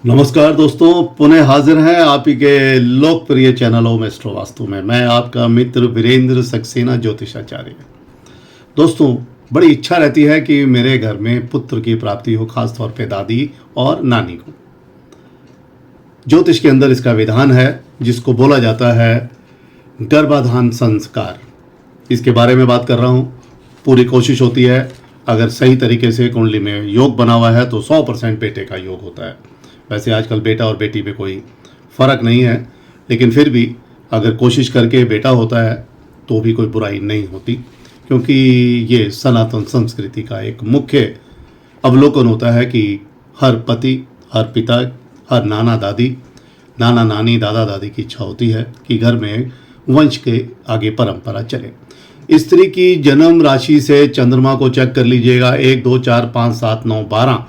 नमस्कार दोस्तों, पुनः हाजिर हैं आप ही के लोकप्रिय चैनल ओम एस्ट्रो वास्तु में। मैं आपका मित्र वीरेंद्र सक्सेना ज्योतिषाचार्य। दोस्तों, बड़ी इच्छा रहती है कि मेरे घर में पुत्र की प्राप्ति हो, खासतौर पे दादी और नानी को। ज्योतिष के अंदर इसका विधान है जिसको बोला जाता है गर्भाधान संस्कार। इसके बारे में बात कर रहा हूँ। पूरी कोशिश होती है, अगर सही तरीके से कुंडली में योग बना हुआ है तो 100% बेटे का योग होता है। वैसे आजकल बेटा और बेटी में कोई फ़र्क नहीं है, लेकिन फिर भी अगर कोशिश करके बेटा होता है तो भी कोई बुराई नहीं होती, क्योंकि ये सनातन संस्कृति का एक मुख्य अवलोकन होता है कि हर पति, हर पिता, हर नाना दादी, नाना नानी, दादा दादी की इच्छा होती है कि घर में वंश के आगे परंपरा चले। स्त्री की जन्म राशि से चंद्रमा को चेक कर लीजिएगा, 1 2 4 5 7 9 12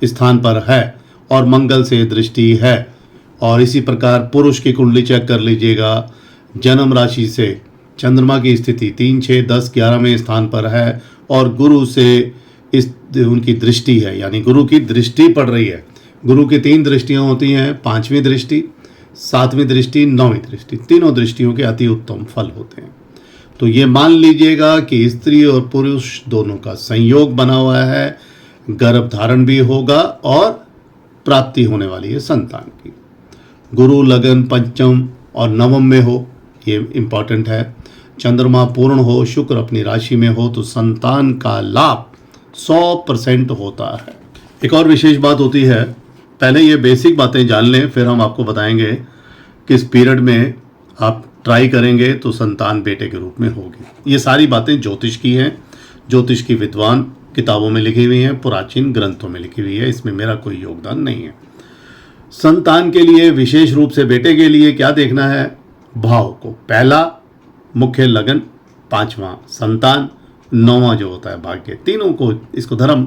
स्थान पर है और मंगल से दृष्टि है। और इसी प्रकार पुरुष की कुंडली चेक कर लीजिएगा, जन्म राशि से चंद्रमा की स्थिति 3 6 10 11वें स्थान पर है और गुरु से उनकी दृष्टि है, यानी गुरु की दृष्टि पड़ रही है। गुरु की 3 दृष्टियां होती हैं, 5वीं दृष्टि, 7वीं दृष्टि, 9वीं दृष्टि। तीनों दृष्टियों के अति उत्तम फल होते हैं। तो ये मान लीजिएगा कि स्त्री और पुरुष दोनों का संयोग बना हुआ है, गर्भ धारण भी होगा और प्राप्ति होने वाली है संतान की। गुरु लगन पंचम और नवम में हो, ये इम्पॉर्टेंट है। चंद्रमा पूर्ण हो, शुक्र अपनी राशि में हो तो संतान का लाभ 100% होता है। एक और विशेष बात होती है, पहले ये बेसिक बातें जान लें, फिर हम आपको बताएंगे किस पीरियड में आप ट्राई करेंगे तो संतान बेटे के रूप में होगी। ये सारी बातें ज्योतिष की हैं, ज्योतिष की विद्वान किताबों में लिखी हुई हैं, प्राचीन ग्रंथों में लिखी हुई है, इसमें मेरा कोई योगदान नहीं है। संतान के लिए विशेष रूप से बेटे के लिए क्या देखना है? भाव को, पहला मुख्य लगन, 5वां संतान, 9वां जो होता है भाग्य। तीनों को, इसको धर्म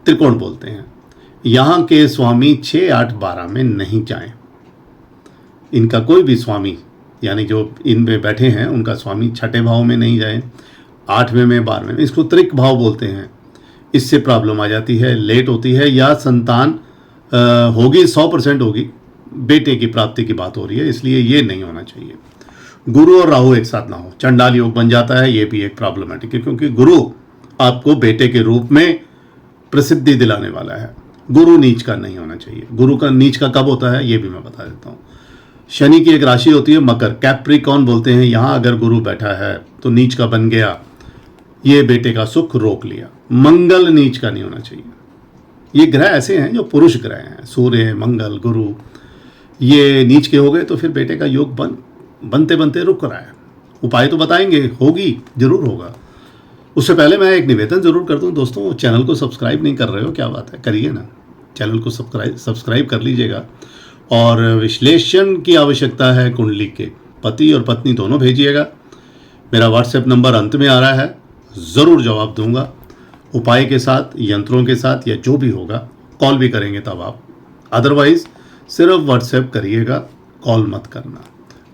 त्रिकोण बोलते हैं। यहाँ के स्वामी 6 8 12 में नहीं जाएं। इनका कोई भी स्वामी, यानी जो इनमें बैठे हैं उनका स्वामी 6ठे भाव में नहीं जाए, 8वें में, 12वें में। इसको त्रिक भाव बोलते हैं। इससे प्रॉब्लम आ जाती है, लेट होती है, या संतान होगी 100% होगी, बेटे की प्राप्ति की बात हो रही है, इसलिए ये नहीं होना चाहिए। गुरु और राहु एक साथ ना हो, चंडाल योग बन जाता है, ये भी एक प्रॉब्लमेटिक है, क्योंकि गुरु आपको बेटे के रूप में प्रसिद्धि दिलाने वाला है। गुरु नीच का नहीं होना चाहिए। गुरु का नीच का कब होता है ये भी मैं बता देता हूँ। शनि की एक राशि होती है मकर, कैप्रिकॉर्न बोलते हैं। यहाँ अगर गुरु बैठा है तो नीच का बन गया, ये बेटे का सुख रोक लिया। मंगल नीच का नहीं होना चाहिए। ये ग्रह ऐसे हैं जो पुरुष ग्रह हैं, सूर्य, मंगल, गुरु, ये नीच के हो गए तो फिर बेटे का योग बनते बनते रुक रहा है। उपाय तो बताएंगे, होगी, जरूर होगा। उससे पहले मैं एक निवेदन जरूर कर दूं दोस्तों, चैनल को सब्सक्राइब नहीं कर रहे हो, क्या बात है, करिए ना, चैनल को सब्सक्राइब कर लीजिएगा। और विश्लेषण की आवश्यकता है कुंडली के, पति और पत्नी दोनों भेजिएगा। मेरा व्हाट्सएप नंबर अंत में आ रहा है, ज़रूर जवाब दूंगा, उपाय के साथ, यंत्रों के साथ, या जो भी होगा। कॉल भी करेंगे तब आप, अदरवाइज सिर्फ व्हाट्सएप करिएगा, कॉल मत करना।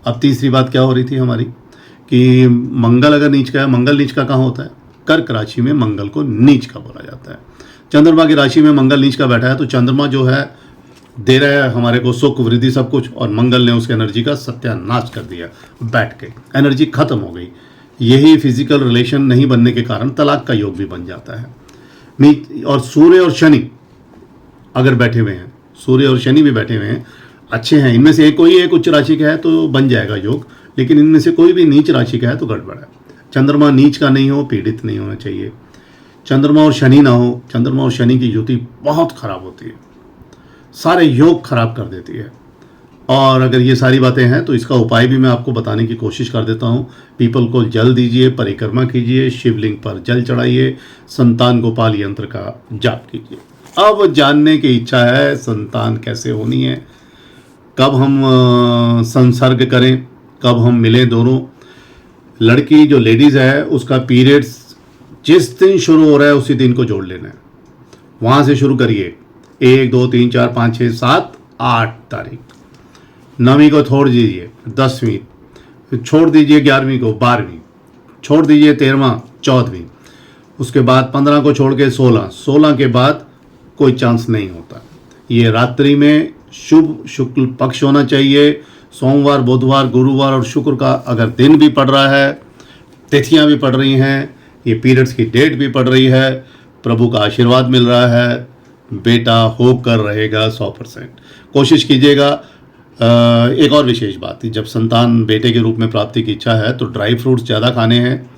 अब तीसरी बात क्या हो रही थी हमारी, कि मंगल अगर नीच का है, मंगल नीच का कहाँ होता है? कर्क राशि में मंगल को नीच का बोला जाता है। चंद्रमा की राशि में मंगल नीच का बैठा है, तो चंद्रमा जो है दे रहा है हमारे को सुख, वृद्धि, सब कुछ, और मंगल ने उसकी एनर्जी का सत्यानाश कर दिया, बैठ के एनर्जी खत्म हो गई। यही फिजिकल रिलेशन नहीं बनने के कारण तलाक का योग भी बन जाता है। और सूर्य और शनि अगर बैठे हुए हैं, सूर्य और शनि भी बैठे हुए हैं, अच्छे हैं, इनमें से कोई एक उच्च राशि का है तो बन जाएगा योग, लेकिन इनमें से कोई भी नीच राशि का है तो गड़बड़ है। चंद्रमा नीच का नहीं हो, पीड़ित नहीं होना चाहिए। चंद्रमा और शनि ना हो, चंद्रमा और शनि की युति बहुत खराब होती है, सारे योग खराब कर देती है। और अगर ये सारी बातें हैं तो इसका उपाय भी मैं आपको बताने की कोशिश कर देता हूँ। पीपल को जल दीजिए, परिक्रमा कीजिए, शिवलिंग पर जल चढ़ाइए, संतान गोपाल यंत्र का जाप कीजिए। अब जानने की इच्छा है संतान कैसे होनी है, कब हम संसर्ग करें, कब हम मिलें दोनों। लड़की जो लेडीज़ है उसका पीरियड्स जिस दिन शुरू हो रहा है उसी दिन को जोड़ लेना है, वहाँ से शुरू करिए। 1 2 3 4 5 6 7 8 तारीख, 9वीं को छोड़ दीजिए, 10वीं छोड़ दीजिए, 11वीं को, 12वीं छोड़ दीजिए, 13वां 14वीं, उसके बाद 15 को छोड़ के 16 के बाद कोई चांस नहीं होता। ये रात्रि में शुभ शुक्ल पक्ष होना चाहिए। सोमवार, बुधवार, गुरुवार और शुक्र का अगर दिन भी पड़ रहा है, तिथियां भी पड़ रही हैं, ये पीरियड्स की डेट भी पड़ रही है, प्रभु का आशीर्वाद मिल रहा है, बेटा होकर रहेगा 100%। कोशिश कीजिएगा। एक और विशेष बात, जब संतान बेटे के रूप में प्राप्ति की इच्छा है तो ड्राई फ्रूट्स ज़्यादा खाने हैं।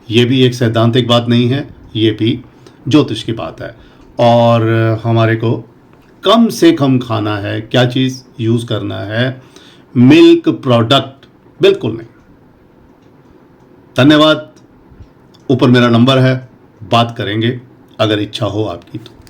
ये भी एक सैद्धांतिक बात नहीं है, ये भी ज्योतिष की बात है। और हमारे को कम से कम खाना है। क्या चीज़ यूज़ करना है? मिल्क प्रोडक्ट बिल्कुल नहीं। धन्यवाद। ऊपर मेरा नंबर है, बात करेंगे अगर इच्छा हो आपकी तो।